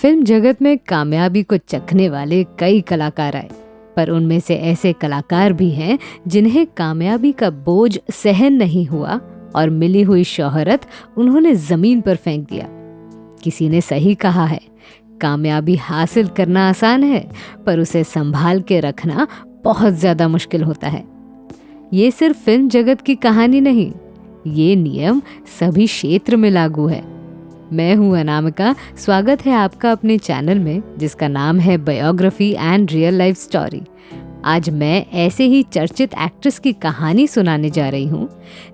Film जगत में कामयाबी को चखने वाले कई कलाकार आए, पर उनमें से ऐसे कलाकार भी हैं जिन्हें कामयाबी का बोझ सहन नहीं हुआ और मिली हुई शोहरत उन्होंने जमीन पर फेंक दिया। किसी ने सही कहा है, कामयाबी हासिल करना आसान है, पर उसे संभाल के रखना बहुत ज्यादा मुश्किल होता है। ये सिर्फ फिल्म जगत की कहानी नहीं, ये नियम सभी क्षेत्र में लागू है। मैं हूं अनामिका, स्वागत है आपका अपने चैनल में जिसका नाम है biography and real life story. आज मैं ऐसे ही चर्चित एक्ट्रेस की कहानी सुनाने जा रही हूं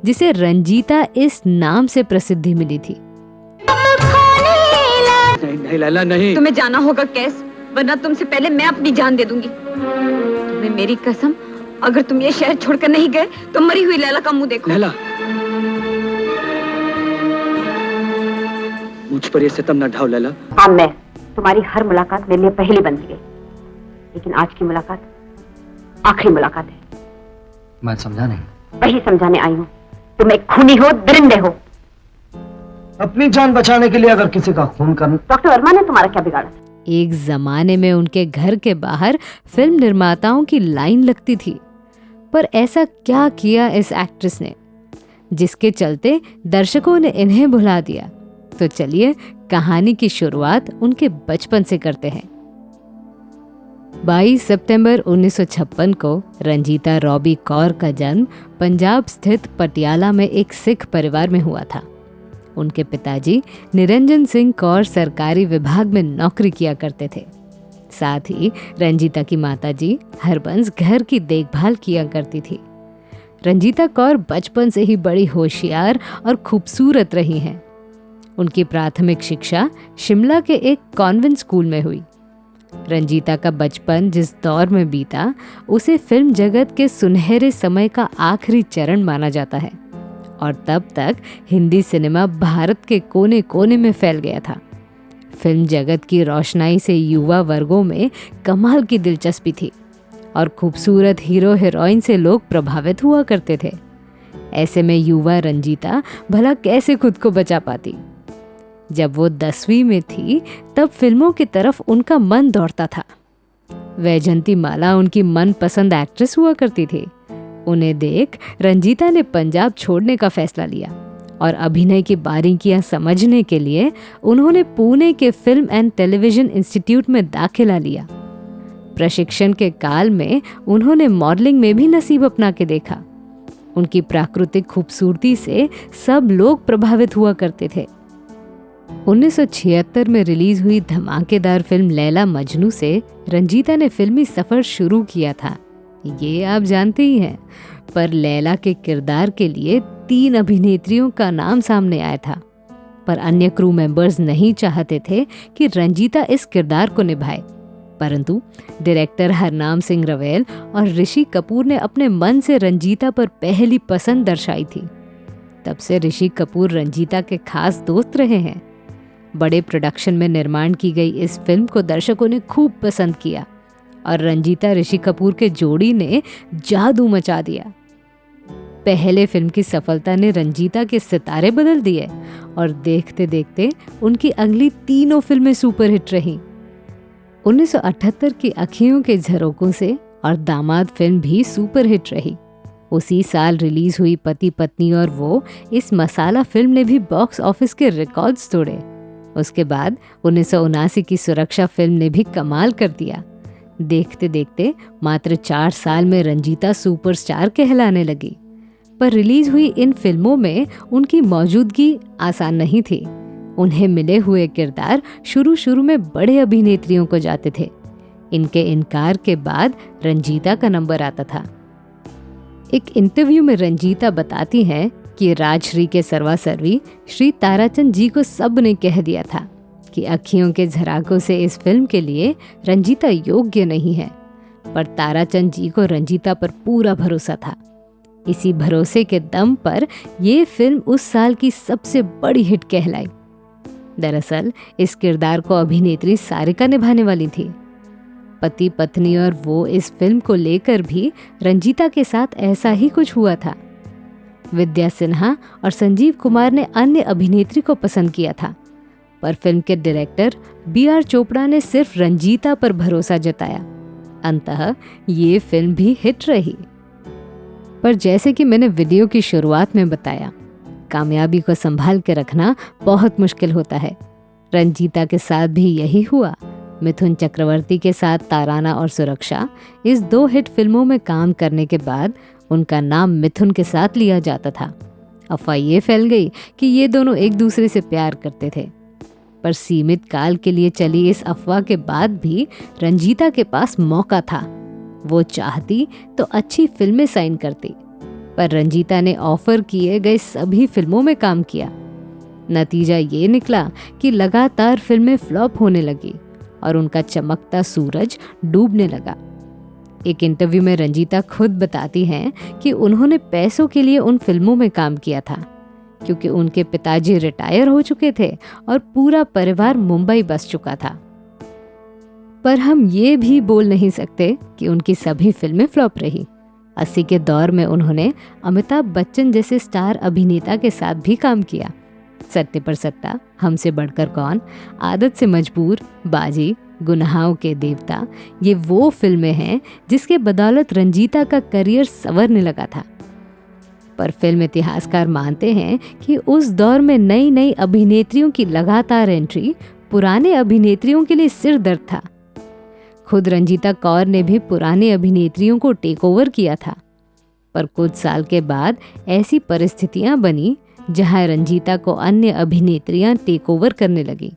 जिसे रंजीता इस नाम से प्रसिद्धि मिली थी। नहीं लैला नहीं, तुम्हें जाना होगा कैस, वरना तुमसे पहले मैं अपनी जान दे दूंगी। तुम्हें मेरी कसम, अगर तुम ये शहर छोड़कर नहीं गए तो मरी हुई लैला का मुंह देखो। लैला, मुझ पर ये सितम न ढाओ लैला। हाँ, मैं तुम्हारी हर मुलाकात मेरे लिए पहली बनती गई, लेकिन आज की मुलाकात आखिरी मुलाकात है। मैं समझा नहीं। वही समझाने आई हूँ, तुम एक खूनी हो, दरिंदे हो। अपनी जान बचाने के लिए अगर किसी का खून करना। डॉक्टर वर्मा ने तुम्हारा क्या बिगाड़ा? एक जमाने में उनके घर के बाहर फिल्म निर्माताओं की लाइन लगती थी, पर ऐसा क्या किया इस एक्ट्रेस ने जिसके चलते दर्शकों ने इन्हें भुला दिया? तो चलिए कहानी की शुरुआत उनके बचपन से करते हैं। 22 सितंबर 1956 को रंजीता रॉबी कौर का जन्म पंजाब स्थित पटियाला में एक सिख परिवार में हुआ था। उनके पिताजी निरंजन सिंह कौर सरकारी विभाग में नौकरी किया करते थे। साथ ही रंजीता की माताजी हरबंस घर की देखभाल किया करती थी। रंजीता कौर बचपन से ही बड़ी होशियार और खूबसूरत रही हैं। उनकी प्राथमिक शिक्षा शिमला के एक कॉन्वेंट स्कूल में हुई। रंजीता का बचपन जिस दौर में बीता, उसे फिल्म जगत के सुनहरे समय का आखिरी चरण माना जाता है, और तब तक हिंदी सिनेमा भारत के कोने कोने में फैल गया था। फिल्म जगत की रोशनाई से युवा वर्गों में कमाल की दिलचस्पी थी और खूबसूरत हीरो हीरोइन से लोग प्रभावित हुआ करते थे। ऐसे में युवा रंजीता भला कैसे खुद को बचा पाती? जब वो 10वीं में थी तब फिल्मों की तरफ उनका मन दौड़ता था। वैजंती माला उनकी मनपसंद एक्ट्रेस हुआ करती थी। उन्हें देख रंजीता ने पंजाब छोड़ने का फैसला लिया और अभिनय की बारीकियां समझने के लिए उन्होंने पुणे के फिल्म एंड टेलीविजन इंस्टीट्यूट में दाखिला लिया। प्रशिक्षण के काल में उन्होंने मॉडलिंग में भी नसीब अपना के देखा। उनकी प्राकृतिक खूबसूरती से सब लोग प्रभावित हुआ करते थे। 1976 में रिलीज हुई धमाकेदार फिल्म लैला मजनू से रंजीता ने फिल्मी सफर शुरू किया था, ये आप जानते ही हैं। पर लैला के किरदार के लिए 3 अभिनेत्रियों का नाम सामने आया था, पर अन्य क्रू मेंबर्स नहीं चाहते थे कि रंजीता इस किरदार को निभाए। परंतु डायरेक्टर हरनाम सिंह रवेल और ऋषि कपूर ने अपने मन से रंजीता पर पहली पसंद दर्शाई थी। तब से ऋषि कपूर रंजीता के खास दोस्त रहे हैं। बड़े प्रोडक्शन में निर्माण की गई इस फिल्म को दर्शकों ने खूब पसंद किया और रंजीता ऋषि कपूर के जोड़ी ने जादू मचा दिया। पहले फिल्म की सफलता ने रंजीता के सितारे बदल दिए और देखते देखते उनकी अगली 3 फिल्में सुपरहिट रहीं। 1978 की अखियों के झरोकों से और दामाद फिल्म भी सुपरहिट रही। उसी साल रिलीज हुई पति पत्नी और वो, इस मसाला फिल्म ने भी बॉक्स ऑफिस के रिकॉर्ड्स तोड़े। उसके बाद 1979 की सुरक्षा फिल्म ने भी कमाल कर दिया। देखते देखते मात्र 4 साल में रंजीता सुपरस्टार कहलाने लगी। पर रिलीज हुई इन फिल्मों में उनकी मौजूदगी आसान नहीं थी। उन्हें मिले हुए किरदार शुरू में बड़े अभिनेत्रियों को जाते थे। इनके इनकार के बाद रंजीता का नंबर आता था। एक इंटरव्यू में रंजीता बताती हैं कि राजश्री के सर्वासर्वी श्री ताराचंद जी को सब ने कह दिया था कि अखियों के झराकों से इस फिल्म के लिए रंजीता योग्य नहीं है, पर ताराचंद जी को रंजीता पर पूरा भरोसा था। इसी भरोसे के दम पर ये फिल्म उस साल की सबसे बड़ी हिट कहलाई। दरअसल इस किरदार को अभिनेत्री सारिका निभाने वाली थी। पति पत्नी और वो, इस फिल्म को लेकर भी रंजीता के साथ ऐसा ही कुछ हुआ था। विद्या सिन्हा और संजीव कुमार ने अन्य अभिनेत्री को पसंद किया था, पर फिल्म के डायरेक्टर B.R. चोपड़ा ने सिर्फ रंजीता पर भरोसा जताया। अंततः ये फिल्म भी हिट रही। पर जैसे कि मैंने वीडियो की शुरुआत में बताया, कामयाबी को संभाल के रखना बहुत मुश्किल होता है। रंजीता के साथ भी यही हुआ। मिथुन चक्रवर्ती के साथ ताराना और सुरक्षा, इस 2 हिट फिल्मों में काम करने के बाद उनका नाम मिथुन के साथ लिया जाता था। अफवाह ये फैल गई कि ये दोनों एक दूसरे से प्यार करते थे, पर सीमित काल के लिए चली इस अफवाह के बाद भी रंजीता के पास मौका था। वो चाहती तो अच्छी फिल्में साइन करती, पर रंजीता ने ऑफर किए गए सभी फिल्मों में काम किया। नतीजा ये निकला कि लगातार फिल्में फ्लॉप होने लगी और उनका चमकता सूरज डूबने लगा। एक इंटरव्यू में रंजीता खुद बताती हैं कि उन्होंने पैसों के लिए उन फिल्मों में काम किया था, क्योंकि उनके पिताजी रिटायर हो चुके थे और पूरा परिवार मुंबई बस चुका था। पर हम ये भी बोल नहीं सकते कि उनकी सभी फिल्में फ्लॉप रही। 80 के दौर में उन्होंने अमिताभ बच्चन जैसे स्टार अभिनेता के साथ भी काम किया। सत्ते पर सत्ता, हमसे बढ़कर कौन, आदत से मजबूर, बाजी, गुनाहों के देवता, ये वो फिल्में हैं जिसके बदौलत रंजीता का करियर संवरने लगा था। पर फिल्म इतिहासकार मानते हैं कि उस दौर में नई नई अभिनेत्रियों की लगातार एंट्री पुराने अभिनेत्रियों के लिए सिर दर्द था। खुद रंजीता कौर ने भी पुराने अभिनेत्रियों को टेक ओवर किया था, पर कुछ साल के बाद ऐसी परिस्थितियां बनी जहां रंजीता को अन्य अभिनेत्रियां टेक ओवर करने लगी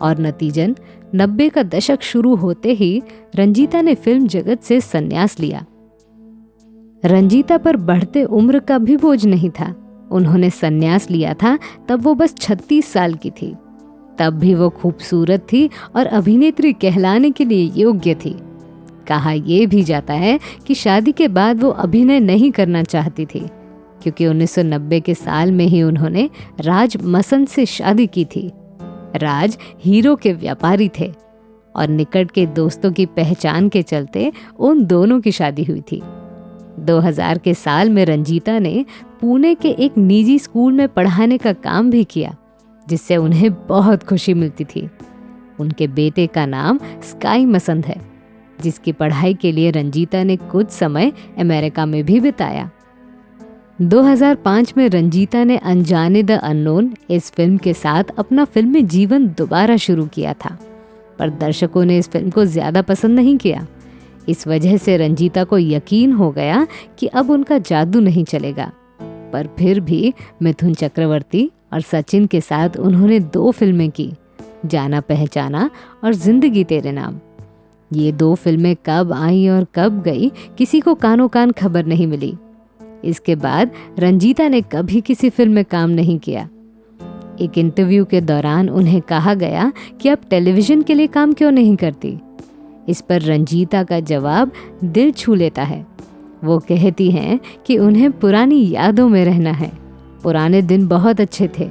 और नतीजन 90 का दशक शुरू होते ही रंजीता ने फिल्म जगत से संन्यास लिया। रंजीता पर बढ़ते उम्र का भी बोझ नहीं था। उन्होंने संन्यास लिया था तब वो बस 36 साल की थी। तब भी वो खूबसूरत थी और अभिनेत्री कहलाने के लिए योग्य थी। कहा यह भी जाता है कि शादी के बाद वो अभिनय नहीं करना चाहती थी, क्योंकि 1990 के साल में ही उन्होंने राज मसंद से शादी की थी। राज हीरो के व्यापारी थे और निकट के दोस्तों की पहचान के चलते उन दोनों की शादी हुई थी। 2000 के साल में रंजीता ने पुणे के एक निजी स्कूल में पढ़ाने का काम भी किया, जिससे उन्हें बहुत खुशी मिलती थी। उनके बेटे का नाम स्काई मसंद है, जिसकी पढ़ाई के लिए रंजीता ने कुछ समय अमेरिका में भी बिताया। 2005 में रंजीता ने अनजाने द अननोन इस फिल्म के साथ अपना फिल्मी जीवन दोबारा शुरू किया था, पर दर्शकों ने इस फिल्म को ज़्यादा पसंद नहीं किया। इस वजह से रंजीता को यकीन हो गया कि अब उनका जादू नहीं चलेगा। पर फिर भी मिथुन चक्रवर्ती और सचिन के साथ उन्होंने 2 फिल्में की, जाना पहचाना और जिंदगी तेरे नाम। ये 2 फिल्में कब आई और कब गई किसी को कानों कान खबर नहीं मिली। इसके बाद रंजीता ने कभी किसी फिल्म में काम नहीं किया। एक इंटरव्यू के दौरान उन्हें कहा गया कि आप टेलीविजन के लिए काम क्यों नहीं करती। इस पर रंजीता का जवाब दिल छू लेता है। वो कहती हैं कि उन्हें पुरानी यादों में रहना है। पुराने दिन बहुत अच्छे थे।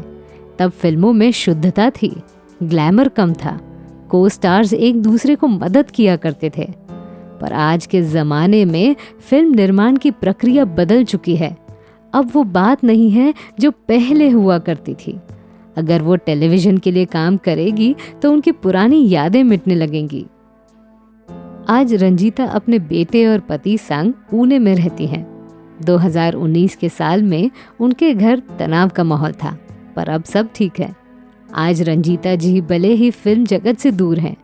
तब फिल्मों में शुद्धता थी, ग्लैमर कम था, को स्टार्स एक दूसरे को मदद किया करते थे। पर आज के ज़माने में फिल्म निर्माण की प्रक्रिया बदल चुकी है। अब वो बात नहीं है जो पहले हुआ करती थी। अगर वो टेलीविज़न के लिए काम करेगी तो उनकी पुरानी यादें मिटने लगेंगी। आज रंजीता अपने बेटे और पति संग पुणे में रहती हैं। 2019 के साल में उनके घर तनाव का माहौल था, पर अब सब ठीक है। आज रंजीता जी भले ही फिल्म जगत से दूर हैं,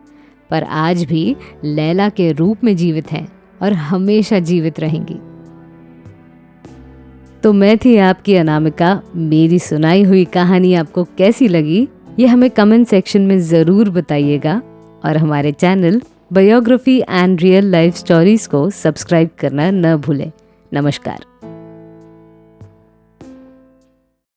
पर आज भी लैला के रूप में जीवित हैं और हमेशा जीवित रहेंगी। तो मैं थी आपकी अनामिका। मेरी सुनाई हुई कहानी आपको कैसी लगी ये हमें कमेंट सेक्शन में ज़रूर बताइएगा, और हमारे channel biography and real life stories को सब्सक्राइब करना न भूलें। नमस्कार।